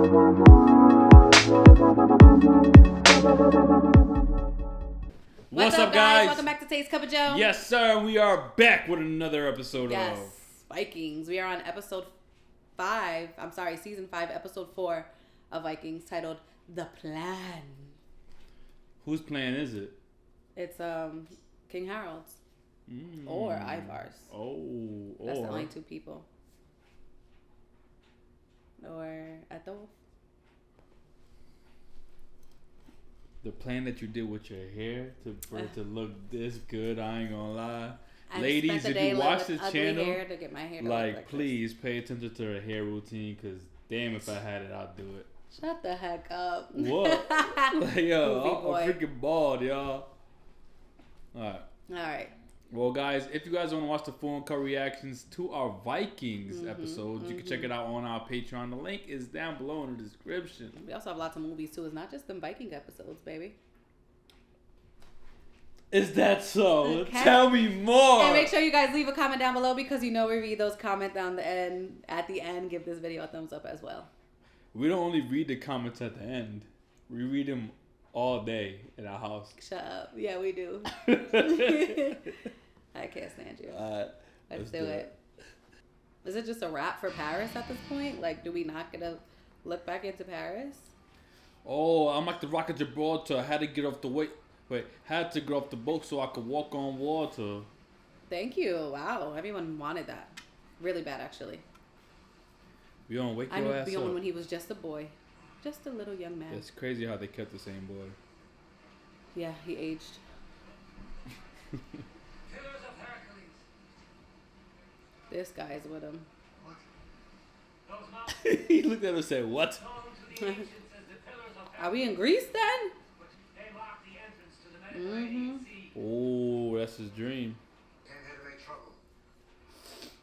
What's up, guys? Welcome back to Taste Cup of Joe. Yes, sir. We are back with another episode of Vikings. We are on season 5, episode 4 of Vikings, titled The Plan. Whose plan is it? It's King Harold's. Or Ivar's. That's the only two people. Or Ethel. The plan that you did with your hair for it to look this good, I ain't gonna lie. I Ladies, if you watch this channel, to get my hair like please pay attention to her hair routine, because damn, if I had it, I'd do it. Shut the heck up. What? Like, yo, I'm freaking bald, y'all. Alright. Well, guys, if you guys want to watch the full cut reactions to our Vikings episodes, you can check it out on our Patreon. The link is down below in the description. We also have lots of movies, too. It's not just them Viking episodes, baby. Is that so? Okay. Tell me more. And make sure you guys leave a comment down below, because you know we read those comments down the end. At the end, give this video a thumbs up as well. We don't only read the comments at the end. We read them all day in our house. Shut up. Yeah, we do. I can't stand you. Let's do it. Is it just a wrap for Paris at this point? Like, do we not get to look back into Paris? Oh, I'm like the Rock of Gibraltar. I had to get off the had to get off the boat so I could walk on water. Thank you. Wow, everyone wanted that. Really bad, actually. You don't wake your ass up. I knew Bjorn when he was just a boy. Just a little young man. It's crazy how they kept the same boy. Yeah, he aged. This guy's with him. He looked at him and said, "What?" Are we in Greece then? Oh, that's his dream. Came here to make trouble.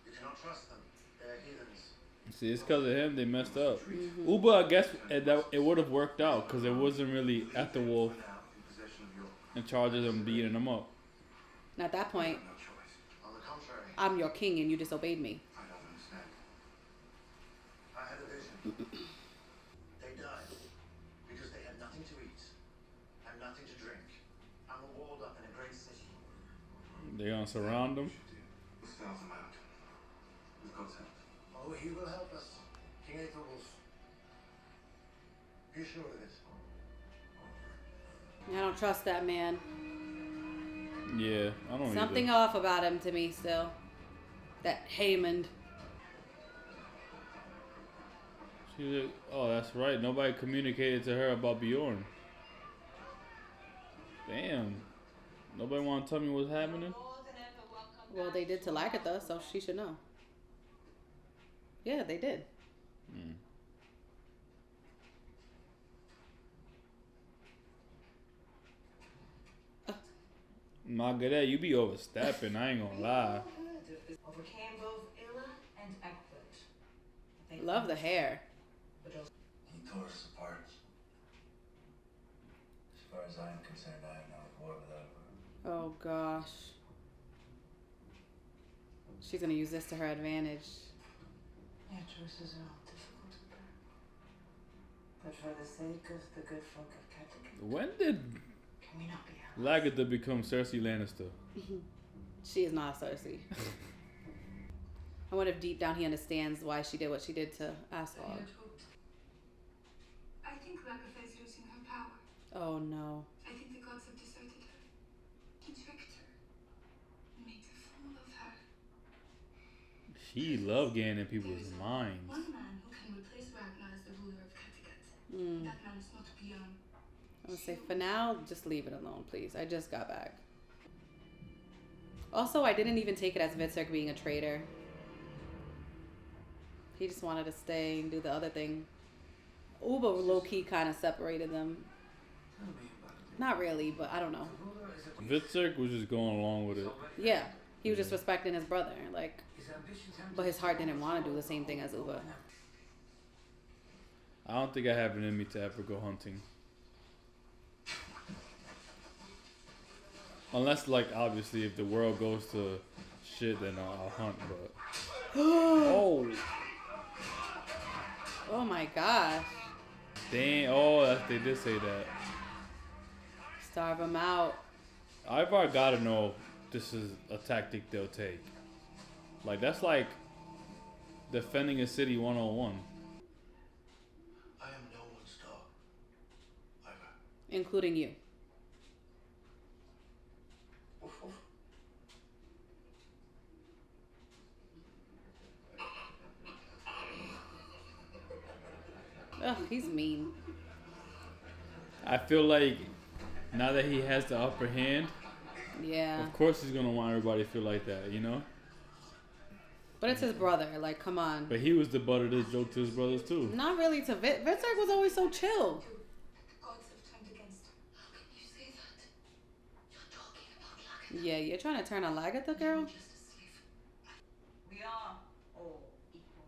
You cannot trust them. They're heathens. See, it's because of him they messed up. Uber, I guess it would have worked out, because it wasn't really Ethelwolf in charge of them beating them up. And at that point, on the contrary, I'm your king and you disobeyed me. I don't understand. I had a vision. They died because they had nothing to eat and nothing to drink, and were walled up in a great city. They're gonna surround them. South America. With God's help. Oh, he will help us, King Aethelwulf. Be sure of it. I don't trust that man. Yeah, I don't. Something off about him to me still. That Haymond. Oh, that's right. Nobody communicated to her about Bjorn. Damn. Nobody want to tell me what's happening? Well, they did to Lagatha, so she should know. Yeah, they did. Margaret, you be overstepping, I ain't gonna lie. Overcame both Illa and Egbert. Love the hair. He tore us apart. As far as I am concerned, I am now at war with Ivar. Oh gosh. She's gonna use this to her advantage. Your choices are all difficult to bear. But for the sake of the good folk of Kattegat, When did can we not be allies? Lagatha become Cersei Lannister? She is not Cersei. I wonder if deep down he understands why she did what she did to Aswad. I think Lagatha is losing her power. Oh no. I think the gods have deserted her. He tricked her. Made a fool of her. She loved getting in people's minds. One man who can replace Ragnar as the ruler of Kattegat. That man is not Bjorn. I would say for now, just leave it alone, please. I just got back. Also, I didn't even take it as Vitzerk being a traitor. He just wanted to stay and do the other thing. Uba low-key kind of separated them. Not really, but I don't know. Vitzerk was just going along with it. Yeah, he was just respecting his brother, like, but his heart didn't want to do the same thing as Uba. I don't think I have it in me to ever go hunting. Unless, like, obviously, if the world goes to shit, then I'll hunt, but... Oh! Oh my gosh. Dang. Oh, they did say that. Starve him out. Ivar gotta know this is a tactic they'll take. Like, that's like defending a city 101. I am no one's dog. Ivar. Including you. Woof, woof. Ugh, he's mean. I feel like now that he has the upper hand, Yeah. of course he's gonna want everybody to feel like that, you know? But it's his brother. Like, come on. But he was the butt of this joke to his brothers too. Not really to Vitzerk was always so chill. The gods have turned against him. How can you say that? You're talking about Lagan. Yeah, you're trying to turn on Lagatha, girl? Just a slave. We are all equal.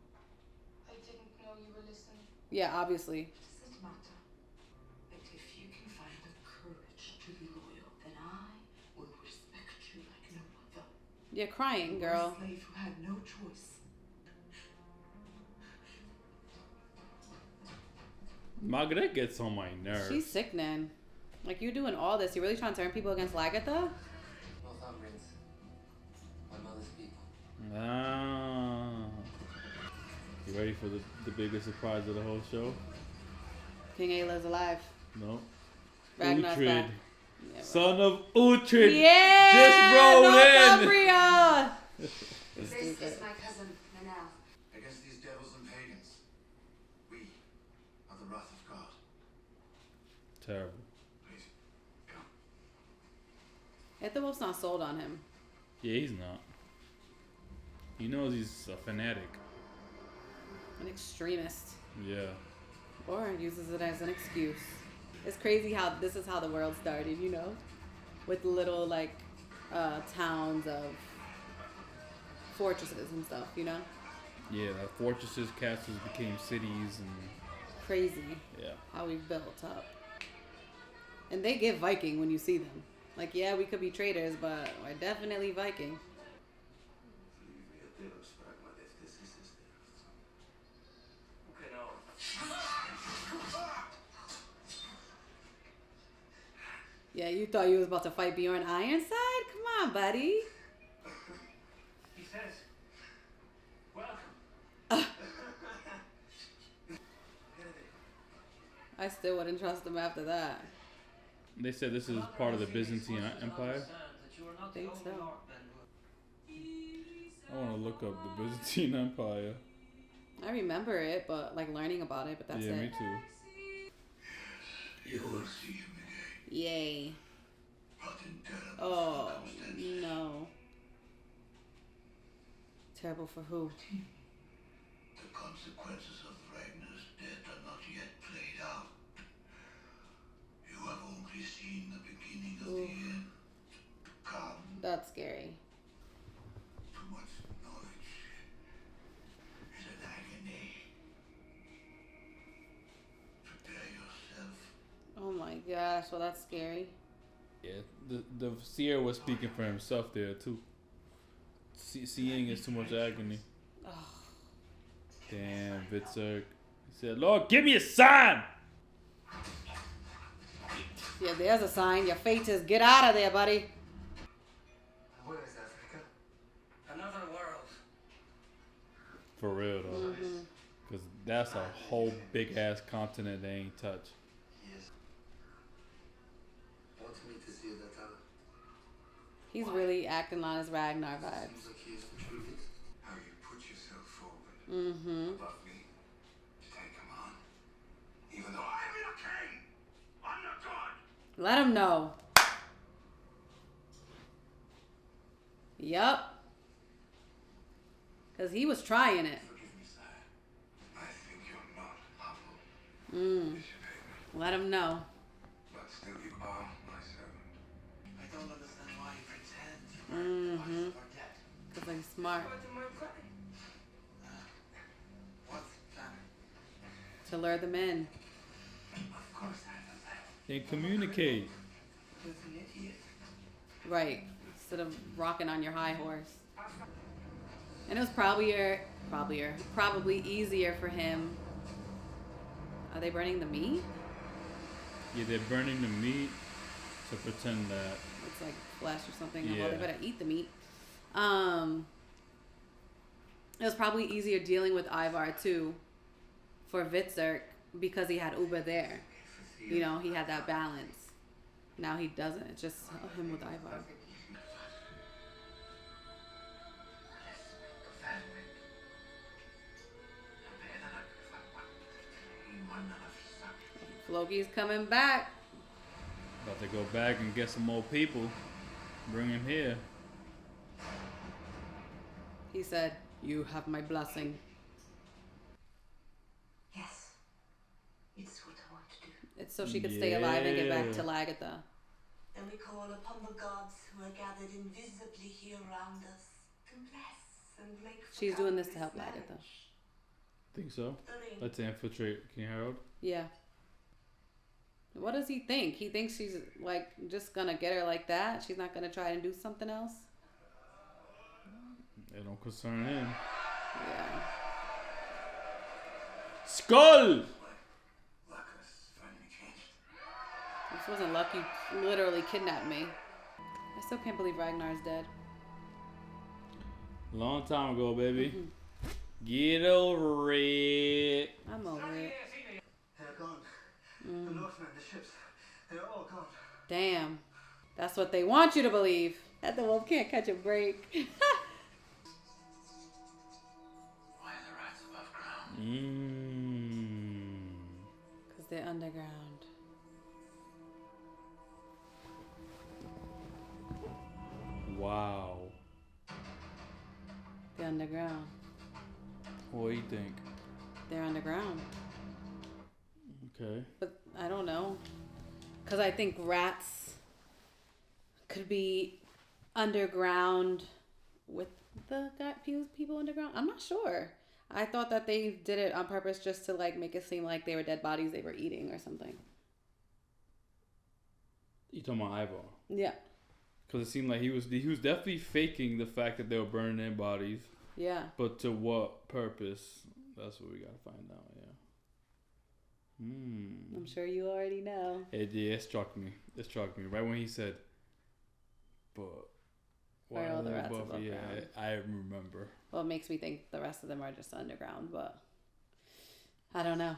I didn't know you were listening. Yeah, obviously. Does it matter? But if you can find the courage to be loyal, then I will respect you like no other. You're crying, You were girl. a slave who had no choice. Margaret gets on my nerves. She's sickening. Like, you doing all this. You really trying to turn people against Lagatha? Northumbrians, my mother's people. Ah. You ready for the biggest surprise of the whole show? King Ayla's alive. No. Ragnar's Uhtred. back. Yeah, Son of Uhtred. yeah! Just rolled Northumbria! This Stupid. is my cousin, Manal. Against these devils and pagans, we are the wrath of God. Terrible. Please, come. Ethelwolf's not sold on him. Yeah, he's not. He knows he's a fanatic. An extremist. Yeah. Or uses it as an excuse. It's crazy how this is how the world started, you know? With little, like, towns of fortresses and stuff, you know? Yeah, like fortresses, castles became cities and Crazy yeah. how we've built up. And they give Viking when you see them. Like, yeah, we could be traitors, but we're definitely Viking. Yeah, you thought you was about to fight Bjorn Ironside? Come on, buddy. He says, welcome. I still wouldn't trust him after that. They said this is part of the Byzantine Empire. I think so. I want to look up the Byzantine Empire. I remember it, but like learning about it, but that's yeah, it. me too. You will see him again, Yay. but in terrible Oh, circumstances. no. Terrible for who? The consequences of Ragnar's death are not yet played out. You have only seen the beginning of the end to come. That's scary. Too much knowledge is an agony. Prepare yourself. Oh my gosh, well that's scary. Yeah, the seer was speaking for himself there too. Seeing is too much agony. Oh, Damn, Vitzerk. He said, Lord, give me a sign! yeah, there's a sign. Your fate is get out of there, buddy. Where is Africa? Another world. For real though. Because that's a whole big ass continent they ain't touched. Yes. Want me to see that other? He's really acting on his Ragnar vibes. Seems like he is intruded. How you put yourself forward Mm-hmm. above me to take command. Even though I'm your king, I'm not God. Let him know. Yup. Because he was trying it. Forgive me, sire. I think you're not humble, Bishop Haven, Let him know. but still you are my servant. I don't understand why you pretend. Mm-hmm. Or dead. Because he's smart. What plan? To lure them in. Of course I know that. Then communicate. With an idiot. Right. Instead of rocking on your high horse. And it was probably easier for him Are they burning the meat? Yeah, they're burning the meat to pretend that It's like flesh or something. Yeah. Well, they better eat the meat. It was probably easier dealing with Ivar too for Vitzerk because he had Uba there. You know, he had that balance. Now he doesn't. It's just him with Ivar. Loki's coming back. about to go back and get some more people. Bring him here. He said, "You have my blessing." Yes. It's what I want to do. It's so she could stay alive and get back Yeah. to Lagatha. And we call upon the gods who are gathered invisibly here around us to bless and make. She's doing this to help Lagatha. Think so? The ring. Let's infiltrate King Harold. Yeah. What does he think? He thinks she's like just gonna get her like that? She's not gonna try and do something else? It don't concern him. Yeah. Skull! Luck has finally changed. This wasn't luck. You literally kidnapped me. I still can't believe Ragnar's dead. Long time ago, baby. Get over it. I'm over it. They're gone. The Northmen, the ships, they're all gone. Damn. That's what they want you to believe. That the wolf can't catch a break. Why are the rats above ground? Because they're underground. Wow. They're underground. What do you think? They're underground. Okay. But I don't know. Because I think rats could be underground with the people underground. I'm not sure. I thought that they did it on purpose just to like make it seem like they were dead bodies they were eating or something. You talking about Ivar? Yeah. Because it seemed like he was definitely faking the fact that they were burning their bodies. Yeah. But to what purpose? That's what we gotta find out. Yeah. I'm sure you already know. It struck me. It struck me right when he said, "But Why are all the rats above?" above Yeah, ground? I remember. Well, it makes me think the rest of them are just underground, but I don't know.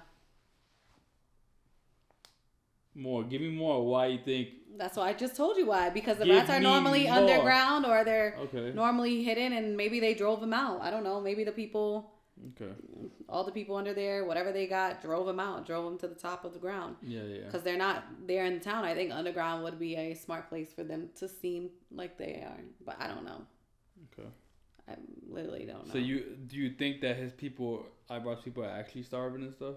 More. Give me more. Why you think? That's why I just told you why. Because the Give rats are me normally more. underground or they're Okay. normally hidden and maybe they drove them out. I don't know. Maybe the people, Okay. all the people under there, whatever they got, drove them out, drove them to the top of the ground. Yeah. Because they're not there in the town. I think underground would be a smart place for them to seem like they are. But I don't know. Okay. I literally don't know. So do you think that his people, Ivar's people, are actually starving and stuff?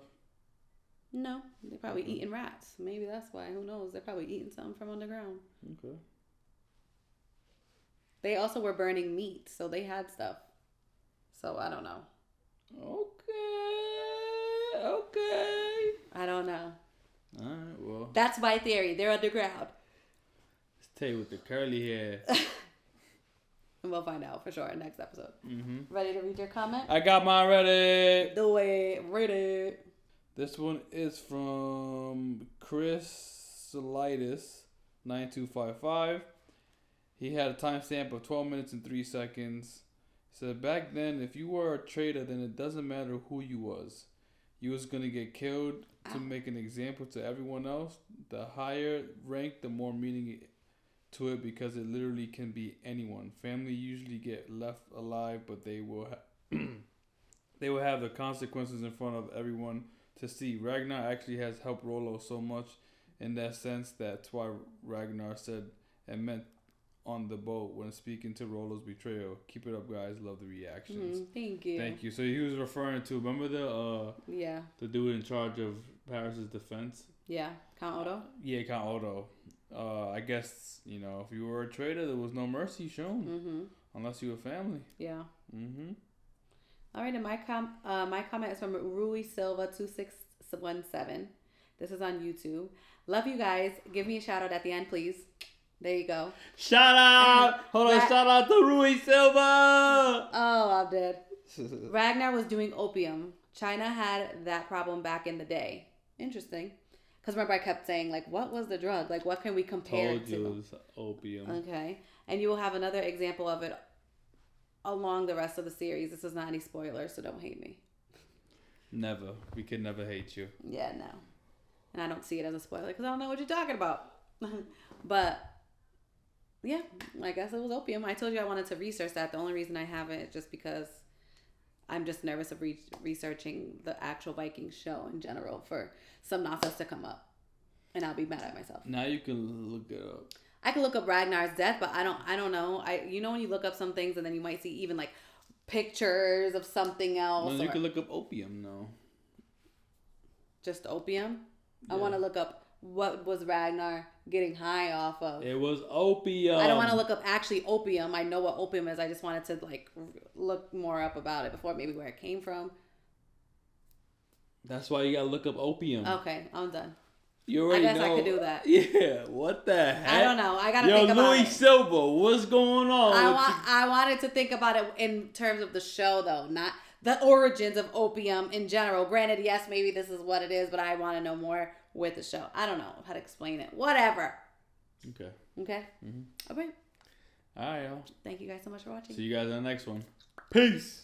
No, they're probably eating rats. Maybe that's why. Who knows? They're probably eating something from underground. Okay. They also were burning meat, so they had stuff. So I don't know. Okay. I don't know. All right. Well, That's my theory. They're underground. let's tell you with the curly hair. And we'll find out for sure in next episode. Mm-hmm. Ready to read your comment? I got mine ready. Do it. Read it. This one is from Chris Salitis 9255. He had a timestamp of 12 minutes and 3 seconds. He said, back then, if you were a traitor, then it doesn't matter who you was. You was going to get killed to make an example to everyone else. The higher rank, the more meaning to it because it literally can be anyone. Family usually get left alive, but they will they will have the consequences in front of everyone to see. Ragnar actually has helped Rollo so much in that sense that's why Ragnar said and meant on the boat when speaking to Rollo's betrayal. Keep it up, guys. Love the reactions. Thank you. Thank you. So he was referring to, remember the dude in charge of Paris's defense? Yeah. Count Odo? Yeah, Count Odo. I guess, if you were a traitor, there was no mercy shown. Unless you were family. Yeah. All right, and my comment is from Rui Silva 2617. This is on YouTube. Love you guys. Give me a shout out at the end, please. There you go. Shout out! Hold on, shout out to Rui Silva! Oh, I'm dead. Ragnar was doing opium. China had that problem back in the day. interesting. Because remember, I kept saying, like, what was the drug? Like, what can we compare Told it you to? it was opium. Okay. And you will have another example of it along the rest of the series. This is not any spoilers, so don't hate me. Never. We could never hate you. Yeah, no. And I don't see it as a spoiler because I don't know what you're talking about. But, yeah, I guess it was opium. I told you I wanted to research that. The only reason I haven't is just because I'm just nervous of researching the actual Vikings show in general for some nonsense to come up. And I'll be mad at myself. Now you can look it up. I can look up Ragnar's death, but I don't know. You know when you look up some things and then you might see even like pictures of something else. No, you can look up opium now. Just opium? Yeah. I want to look up what was Ragnar getting high off of. It was opium. I don't want to look up actually opium. I know what opium is. I just wanted to like look more up about it before, maybe where it came from. That's why you gotta look up opium. Okay, I'm done. You already I guess know. I could do that. Yeah, what the heck? I don't know. I gotta think about Louis it. Silva, what's going on? I wanted to think about it in terms of the show, though, not the origins of opium in general. Granted, yes, maybe this is what it is, but I want to know more with the show. I don't know how to explain it. Whatever. Okay. Okay. Mm-hmm. Okay. All right, y'all. Thank you guys so much for watching. See you guys in the next one. Peace.